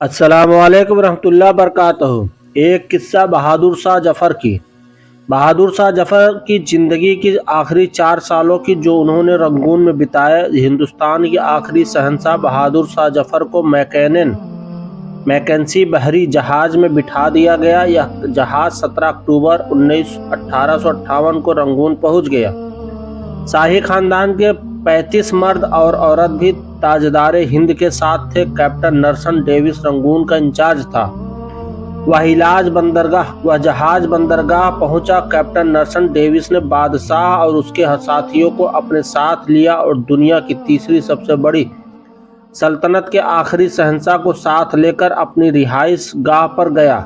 अस्सलाम वालेकुम रहमतुल्लाह बरकातहू। एक किस्सा बहादुर शाह जफ़र की। बहादुर शाह जफ़र की ज़िंदगी की आखिरी 4 सालों की जो उन्होंने रंगून में बिताए। हिंदुस्तान के आखिरी शहंशाह बहादुर शाह जफ़र को मैकेंसी बहरी जहाज़ में बिठा दिया गया। यह जहाज़ 17 अक्टूबर 1858 को रंगून पहुंच गया। शाही खानदान के 35 मर्द और औरत भी ताजदार हिंद के साथ थे। कैप्टन नरसन डेविस रंगून का इंचार्ज था। वह जहाज बंदरगाह पहुंचा। कैप्टन नरसन डेविस ने बादशाह और उसके साथियों को अपने साथ लिया और दुनिया की तीसरी सबसे बड़ी सल्तनत के आखिरी शहंशाह को साथ लेकर अपनी रिहाइश गाह पर गया।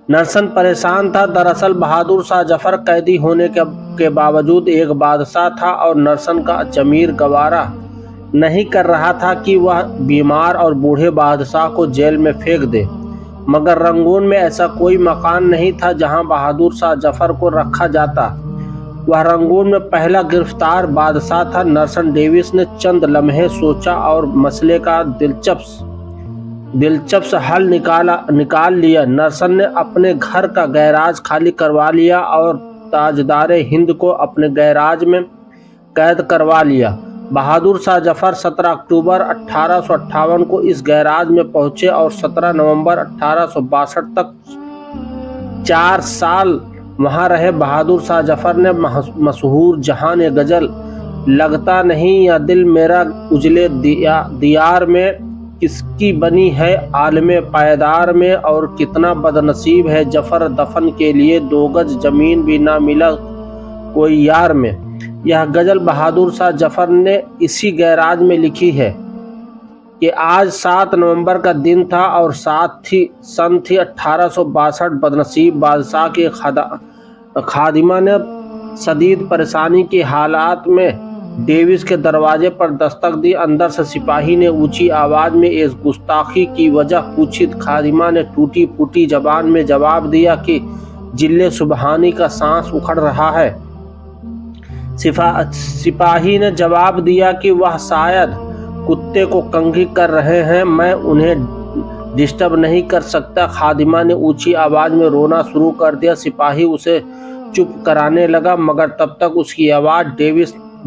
नरसन परेशान था। दरअसल बहादुर शाह जफ़र कैदी होने के बावजूद एक बादशाह था और नरसन का ज़मीर गवारा नहीं कर रहा था कि वह बीमार और बूढ़े बादशाह को जेल में फेंक दे। मगर रंगून में ऐसा कोई मकान नहीं था जहां बहादुर शाह जफ़र को रखा जाता। वह रंगून में पहला गिरफ्तार बादशाह था। नरसन डेविस ने चंद लम्हे सोचा और मसले का दिलचस्प हल निकाल लिया। नरसन ने अपने घर का गैराज खाली करवा लिया और ताजदार हिंद को अपने गैराज में कैद करवा लिया। बहादुर शाह जफ़र 17 अक्टूबर 1858 को इस गैराज में पहुंचे और 17 नवंबर 1862 तक 4 साल वहां रहे। बहादुर शाह जफ़र ने मशहूर जहान गजल लगता नहीं या दिल मेरा उजले दियार में किसकी बनी है आलमे पायदार में, और कितना बदनसीब है जफ़र दफन के लिए 2 गज जमीन भी ना मिला कोई यार में। यह गजल बहादुर शाह जफ़र ने इसी गैराज में लिखी है कि आज 7 नवंबर का दिन था और सन थी 1862। बदनसीब बादशाह के खादिमा ने शदीद परेशानी की हालात में डेविस के दरवाजे पर दस्तक दी। अंदर से सिपाही ने ऊंची आवाज में इस गुस्ताखी की वजह पूछी। खादिमा ने टूटी फूटी जबान में जवाब दिया कि जिले सुबहानी का सांस उखड़ रहा है। सिपाही ने जवाब दिया कि वह शायद कुत्ते को कंघी कर रहे हैं, मैं उन्हें डिस्टर्ब नहीं कर सकता। खादिमा ने ऊंची आवाज में रोना शुरू कर दिया। सिपाही उसे चुप कराने लगा मगर तब तक उसकी आवाज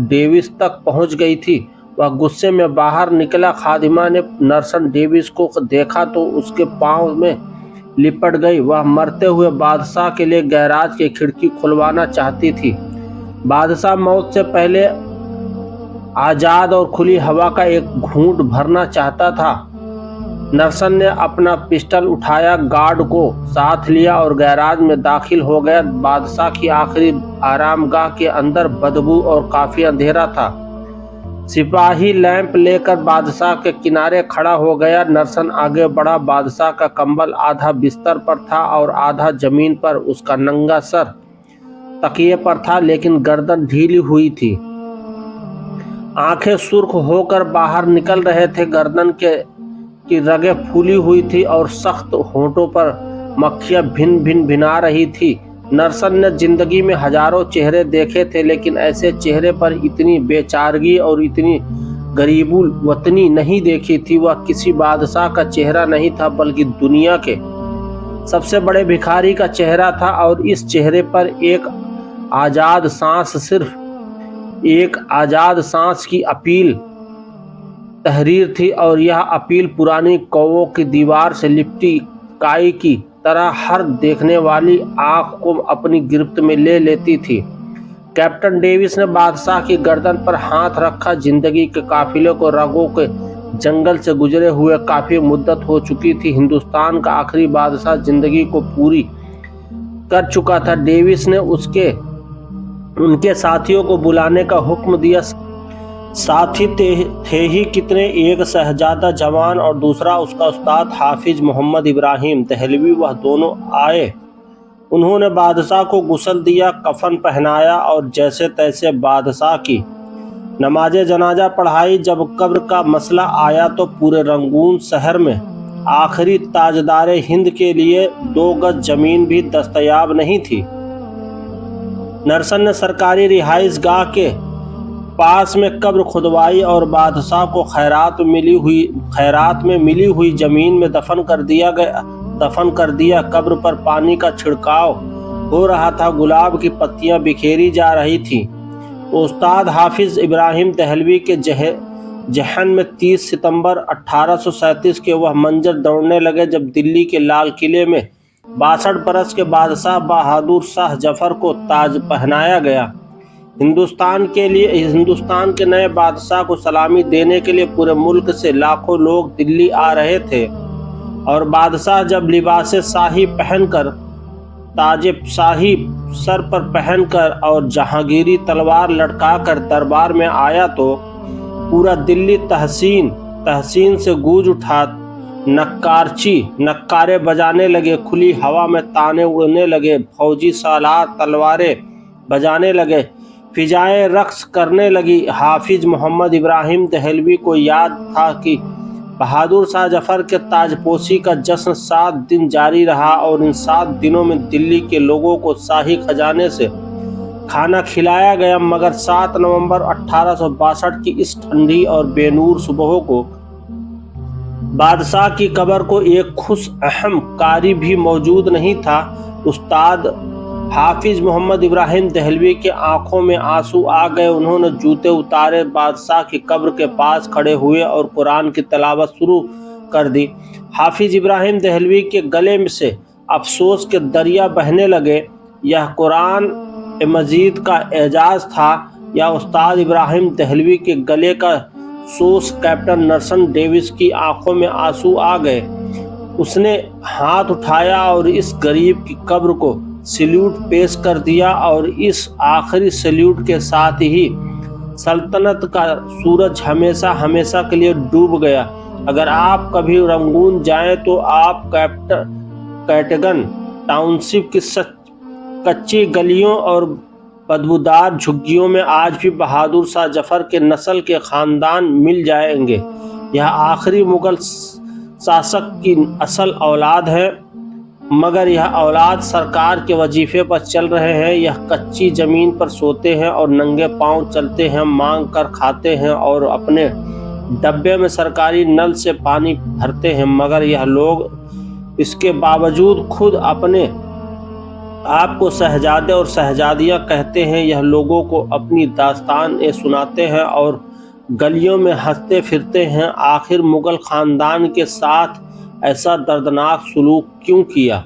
डेविस तक पहुंच गई थी। वह गुस्से में बाहर निकला। खादिमा ने नरसन डेविस को देखा तो उसके पांव में लिपट गई। वह मरते हुए बादशाह के लिए गैराज की खिड़की खुलवाना चाहती थी। बादशाह मौत से पहले आजाद और खुली हवा का एक घूंट भरना चाहता था। नरसन ने अपना पिस्टल उठाया, गार्ड को साथ लिया और गैराज में दाखिल हो गया। बादशाह की आखिरी आरामगाह के अंदर बदबू और काफी अंधेरा था। सिपाही लैंप लेकर बादशाह के किनारे खड़ा हो गया। नरसन आगे बढ़ा। बादशाह का कंबल आधा बिस्तर पर था और आधा जमीन पर। उसका नंगा सर तकिए पर था लेकिन गर्दन ढीली हुई थी। आंखें सुर्ख होकर बाहर निकल रहे थे। गर्दन की रगें फूली हुई थी और सख्त होंठों पर मक्खियां भिना रही थी। नरसन ने जिंदगी में हजारों चेहरे देखे थे लेकिन ऐसे चेहरे पर इतनी बेचारगी और इतनी गरीबुल वतनी नहीं देखी थी। वह किसी बादशाह का चेहरा नहीं था बल्कि दुनिया के सबसे बड़े भिखारी का चेहरा था। और इस चेहरे पर एक आजाद सांस की अपील तहरीर थी और यह अपील पुरानी कौवों की दीवार से लिपटी काई की तरह हर देखने वाली आंख को अपनी गिरफ्त में ले लेती थी। कैप्टन डेविस ने बादशाह की गर्दन पर हाथ रखा। जिंदगी के काफिले को रगों के जंगल से गुजरे हुए काफी मुद्दत हो चुकी थी। हिंदुस्तान का आखिरी बादशाह जिंदगी को पूरी कर चुका था। डेविस ने उनके साथियों को बुलाने का हुक्म दिया। साथी थे ही कितने, एक शहजादा जवान और दूसरा उसका उस्ताद हाफिज मोहम्मद इब्राहिम दहलवी। वह दोनों आए। उन्होंने बादशाह को गुस्ल दिया, कफन पहनाया और जैसे तैसे बादशाह की नमाज जनाजा पढ़ाई। जब कब्र का मसला आया तो पूरे रंगून शहर में आखिरी ताजदार हिंद के लिए 2 गज जमीन भी दस्तयाब नहीं थी। नरसन ने सरकारी रिहाइश गाह के पास में कब्र खुदवाई और बादशाह को खैरात में मिली हुई जमीन में दफन कर दिया। कब्र पर पानी का छिड़काव हो रहा था, गुलाब की पत्तियां बिखेरी जा रही थी। उस्ताद हाफिज इब्राहिम दहलवी के जहन में 30 सितंबर 1837 के वह मंजर दौड़ने लगे जब दिल्ली के लाल किले में 62 बरस के बादशाह बहादुर शाह जफर को ताज पहनाया गया। हिंदुस्तान के नए बादशाह को सलामी देने के लिए पूरे मुल्क से लाखों लोग दिल्ली आ रहे थे और बादशाह जब लिबासे शाही पहनकर, ताजे शाही सर पर पहनकर और जहांगीरी तलवार लटकाकर दरबार में आया तो पूरा दिल्ली तहसीन से गूंज उठा। नक्कारे बजाने लगे, खुली हवा में ताने उड़ने लगे, फौजी सालार तलवारें बजाने लगे, फिजाएं रक्स करने लगी। हाफिज मोहम्मद इब्राहिम दहलवी को याद था कि बहादुर शाह जफर के ताजपोशी का जश्न 7 दिन जारी रहा और इन 7 दिनों में दिल्ली के लोगों को शाही खजाने से खाना खिलाया गया। मगर 7 नवंबर 1862 की इस ठंडी और बेनूर सुबह को बादशाह की कब्र को एक खुश अहम कारी भी मौजूद नहीं था। उस्ताद हाफिज मोहम्मद इब्राहिम दहलवी के आंखों में आंसू आ गए। उन्होंने जूते उतारे, बादशाह की कब्र के पास खड़े हुए और कुरान की तिलावत शुरू कर दी। हाफिज इब्राहिम दहलवी के गले में से अफसोस के दरिया बहने लगे। यह कुरान मजीद का एजाज था या उस्ताद इब्राहिम दहलवी के गले का सोस? कैप्टन नरसन डेविस की आंखों में आंसू आ गए। उसने हाथ उठाया और इस गरीब की कब्र को सैल्यूट पेश कर दिया और इस आखिरी सैल्यूट के साथ ही सल्तनत का सूरज हमेशा के लिए डूब गया। अगर आप कभी रंगून जाएं तो आप कैटगन टाउनशिप की कच्ची गलियों और बदबूदार झुग्गियों में आज भी बहादुर शाह जफर के नस्ल के खानदान मिल जाएंगे। यह आखिरी मुगल शासक की असल औलाद है, मगर यह औलाद सरकार के वजीफे पर चल रहे हैं। यह कच्ची जमीन पर सोते हैं और नंगे पांव चलते हैं, मांग कर खाते हैं और अपने डब्बे में सरकारी नल से पानी भरते हैं। मगर यह लोग इसके बावजूद खुद अपने आप को शहजादे और शहजादियां कहते हैं। यह लोगों को अपनी दास्तान सुनाते हैं और गलियों में हंसते फिरते हैं। आखिर मुगल खानदान के साथ ऐसा दर्दनाक सलूक क्यों किया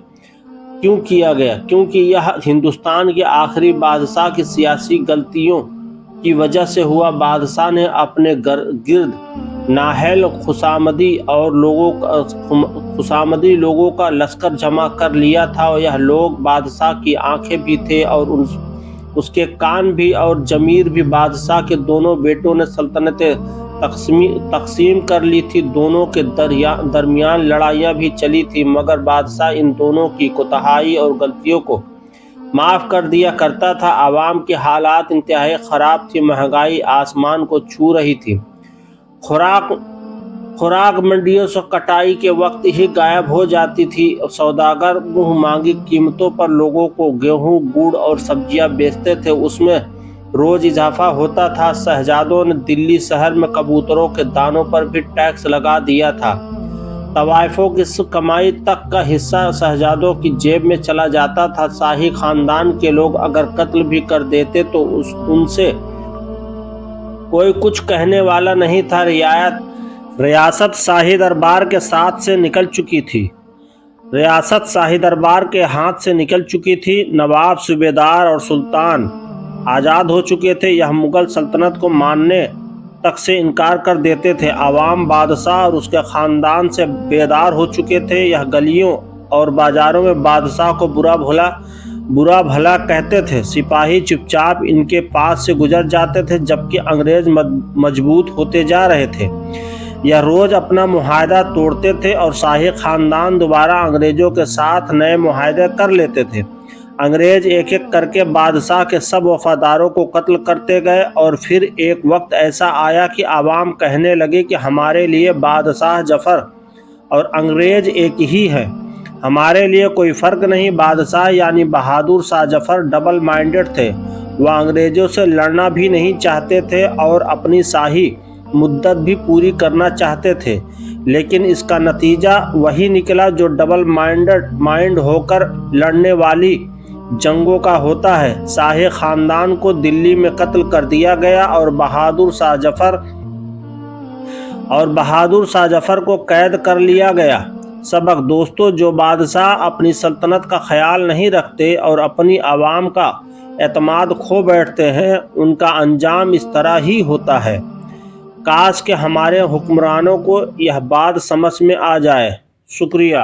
गया? क्योंकि यह हिंदुस्तान के आखिरी बादशाह की सियासी गलतियों की वजह से हुआ। बादशाह ने अपने गिर्द नाहल खुशामदी लोगों का लश्कर जमा कर लिया था और यह लोग बादशाह की आंखें भी थे और उसके कान भी और जमीर भी। बादशाह के दोनों बेटों ने सल्तनतें तकसीम कर ली थी। दोनों के दरमियान लड़ाइयाँ भी चली थी, मगर बादशाह इन दोनों की कोताही और गलतियों को माफ़ कर दिया करता था। आवाम के हालात इंतहाई ख़राब थी। महंगाई आसमान को छू रही थी। खुराक मंडियों से कटाई के वक्त ही गायब हो जाती थी। सौदागर मुँह मांगी कीमतों पर लोगों को गेहूं, गुड़ और सब्जियां बेचते थे। उसमें रोज इजाफा होता था। शहजादों ने दिल्ली शहर में कबूतरों के दानों पर भी टैक्स लगा दिया था। तवाइफों की कमाई तक का हिस्सा शहजादों की जेब में चला जाता था। शाही खानदान के लोग अगर कत्ल भी कर देते तो उनसे कोई कुछ कहने वाला नहीं था। रियासत शाही दरबार के हाथ से निकल चुकी थी। नवाब, सूबेदार और सुल्तान आज़ाद हो चुके थे। यह मुगल सल्तनत को मानने तक से इनकार कर देते थे। आवाम बादशाह और उसके ख़ानदान से बेदार हो चुके थे। यह गलियों और बाज़ारों में बादशाह को बुरा भला कहते थे। सिपाही चुपचाप इनके पास से गुजर जाते थे, जबकि अंग्रेज मजबूत होते जा रहे थे। यह रोज़ अपना मुआहदा तोड़ते थे और शाही ख़ानदान दोबारा अंग्रेज़ों के साथ नए मुआहदे कर लेते थे। अंग्रेज एक एक करके बादशाह के सब वफादारों को कत्ल करते गए और फिर एक वक्त ऐसा आया कि आवाम कहने लगे कि हमारे लिए बादशाह जफर और अंग्रेज एक ही है, हमारे लिए कोई फ़र्क नहीं। बादशाह यानी बहादुर शाह जफर डबल माइंडेड थे। وہ انگریزوں سے لڑنا بھی نہیں چاہتے تھے اور اپنی شاہی مدت بھی پوری کرنا چاہتے تھے، لیکن اس کا نتیجہ وہی نکلا جو ڈبل مائنڈ ہو کر لڑنے والی جنگوں کا ہوتا ہے۔ شاہی خاندان کو دلی میں قتل کر دیا گیا اور بہادر شاہ ظفر کو قید کر لیا گیا۔ سبق دوستو، جو بادشاہ اپنی سلطنت کا خیال نہیں رکھتے اور اپنی عوام کا اعتماد کھو بیٹھتے ہیں، ان کا انجام اس طرح ہی ہوتا ہے۔ کاش کہ ہمارے حکمرانوں کو یہ بات سمجھ میں آ جائے۔ شکریہ۔